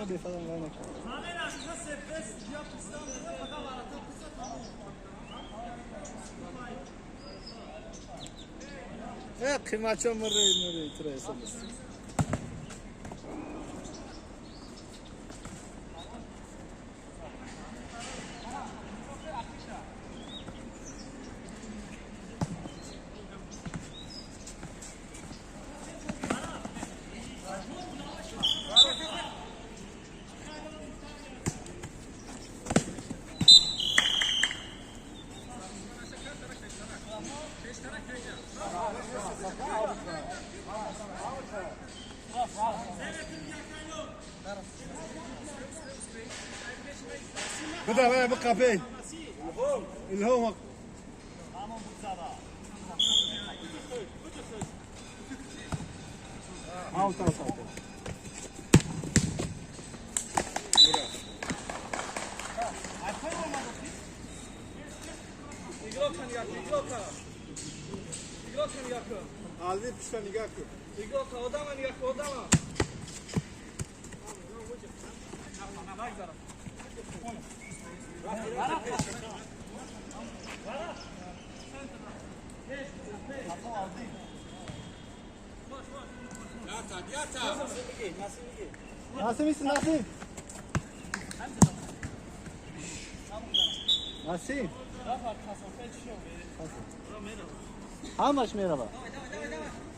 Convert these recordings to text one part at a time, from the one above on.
منو بفرما وای نکن. قیمت چون مره ترسم است. بدأ بقى فين الهوم عاود توصل Alvi pişten nigah kır. Igoka odama nigah odama. Nasıl misin Nasıl? Nasıl? How much merhaba?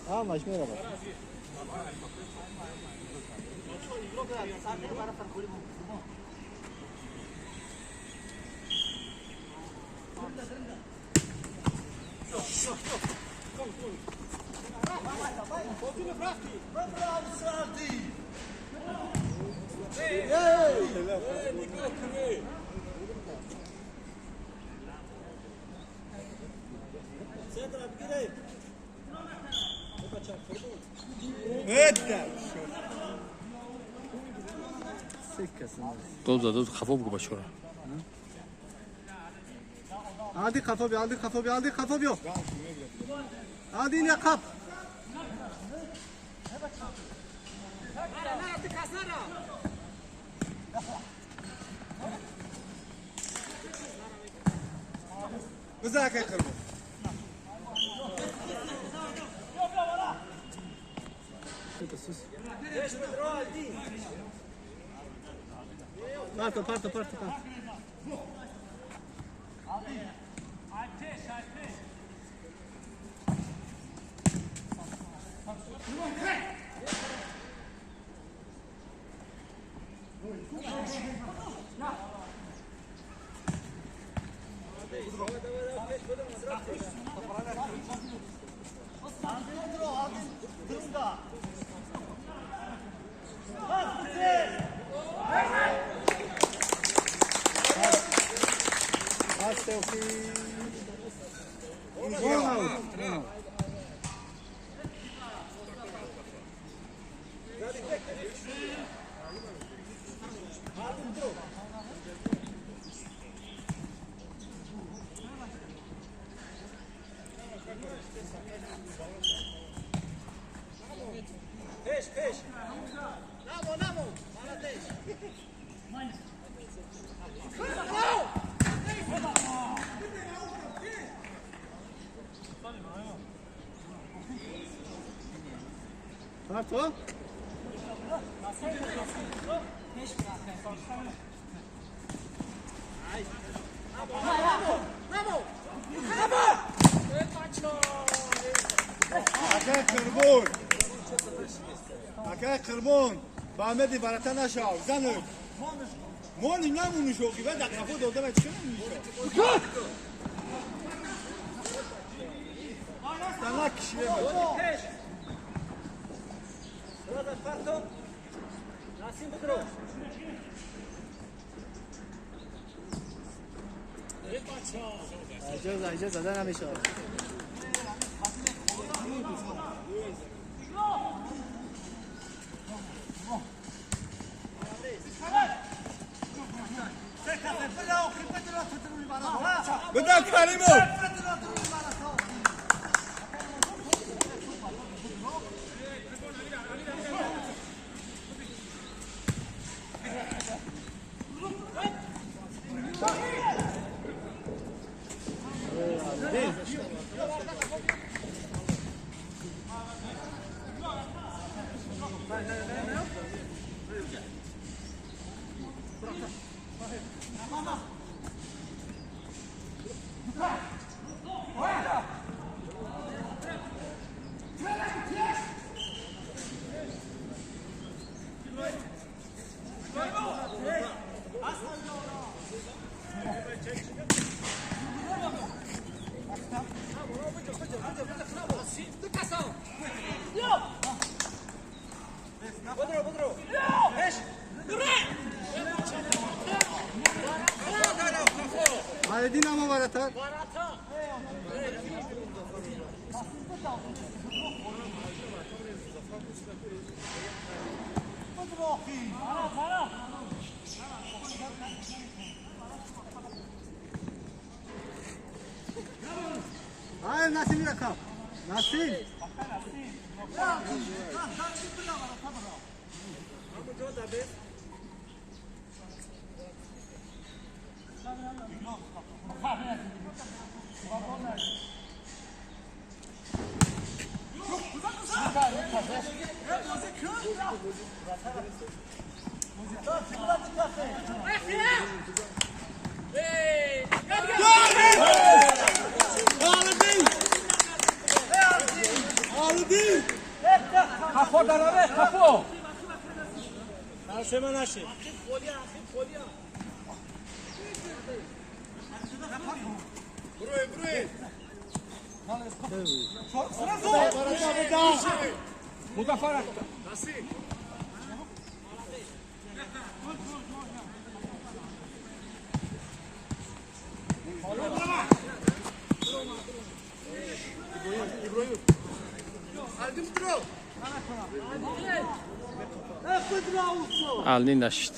How much merhaba? دو خفا بگو بچه‌ها عادی خفا بیا عادی خفا بیا عادی خفا بیا عادی نقاب بزاك يا قربو Parta. Peş. Namo. Молодец. Parto? Namo. Akay قربون با احمدی برات نشاو زنم مونی نمونی شوقی بعد کفو داده بچه نمیشه سنا کشیه بچه Burada Farto. Nasim Bukro. اجازه دادن نمیشه بدأ كريمو Halidin ama Baratan. Hayır Nasil yakap. Nasil. Kapı darbe, kapı. Hemen aşı. Muzaffer. Alnı naşit.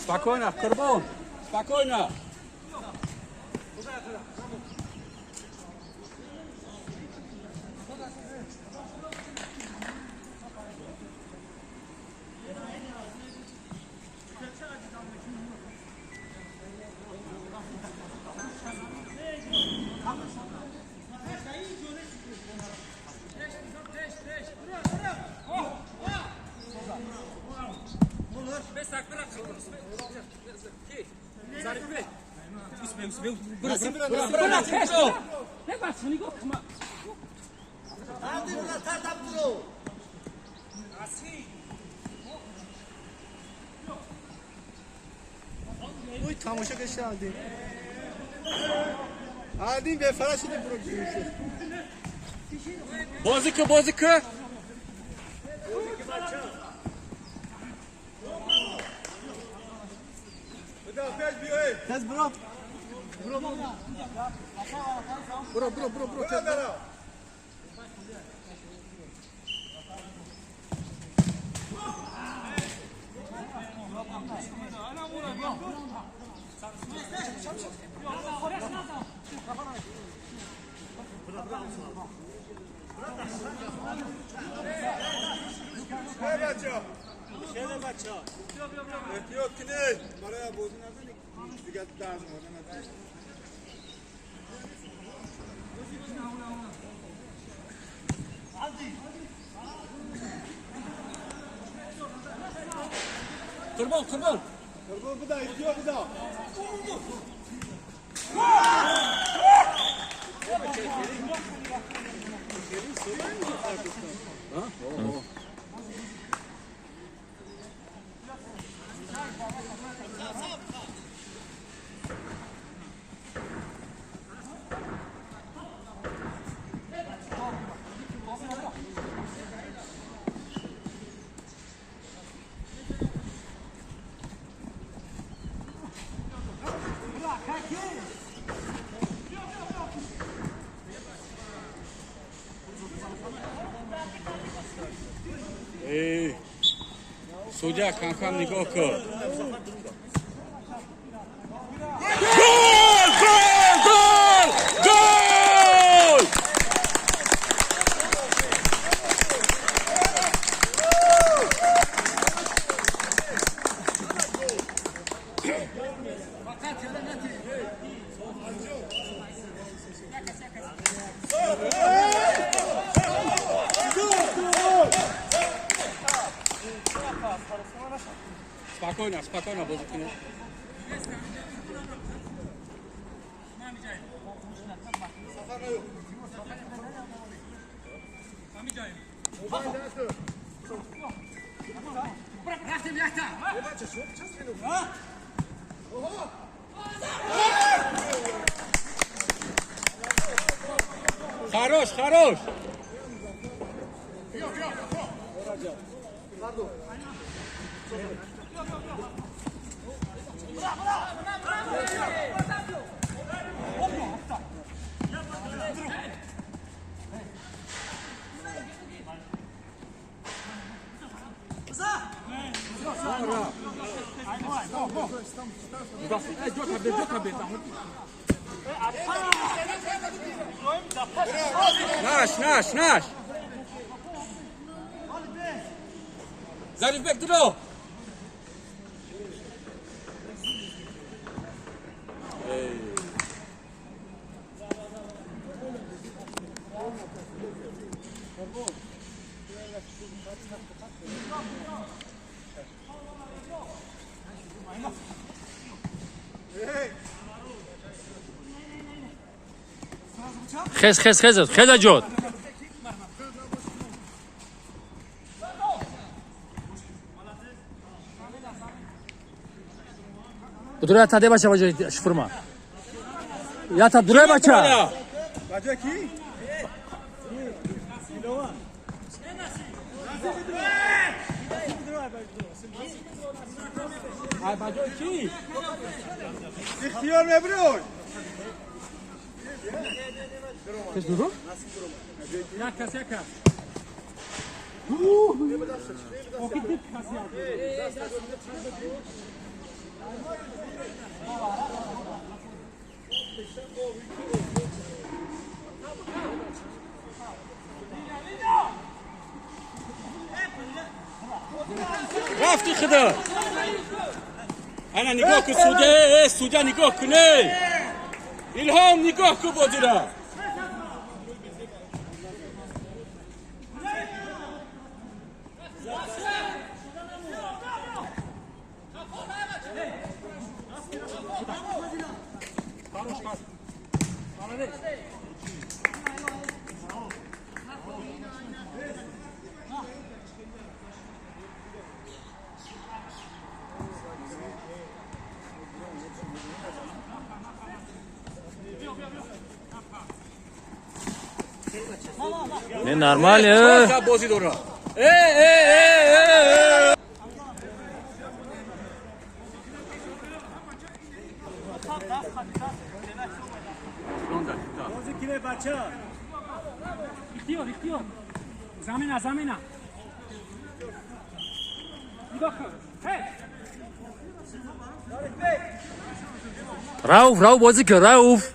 Spokojna, Korbon. Spokojna. Uy tamaşa geçti Halidin. Halidin ve Faraş'ı da bırakıyor. Bozıkı, bozıkı. Tez bırak. Bırak. Tez bırak. Şöyle baça. Yok ki ne? Paraya bozun adını. Dikkatli lazım oradan adını. Korbon, korbon. Kırbıl bir daha, itiyor bir daha. سوده کم نگاه کن. گل! Spokojna, bo zaczyna. Хорош! Nasz! Zarif bek duro! خز جود بدون تا ده بچه وجه شفرما یا تا دوره بچه بچه کی؟ اختیار مبرور Chcesz dużo? Jaka? رفتی خدا انا نگاه کن سوده نگاه کنه الهام نگاه کن بازی را نه نرماله بازی دورا بازی کنه بچه اختیار زمینه نگاه کن راوف بازی که راوف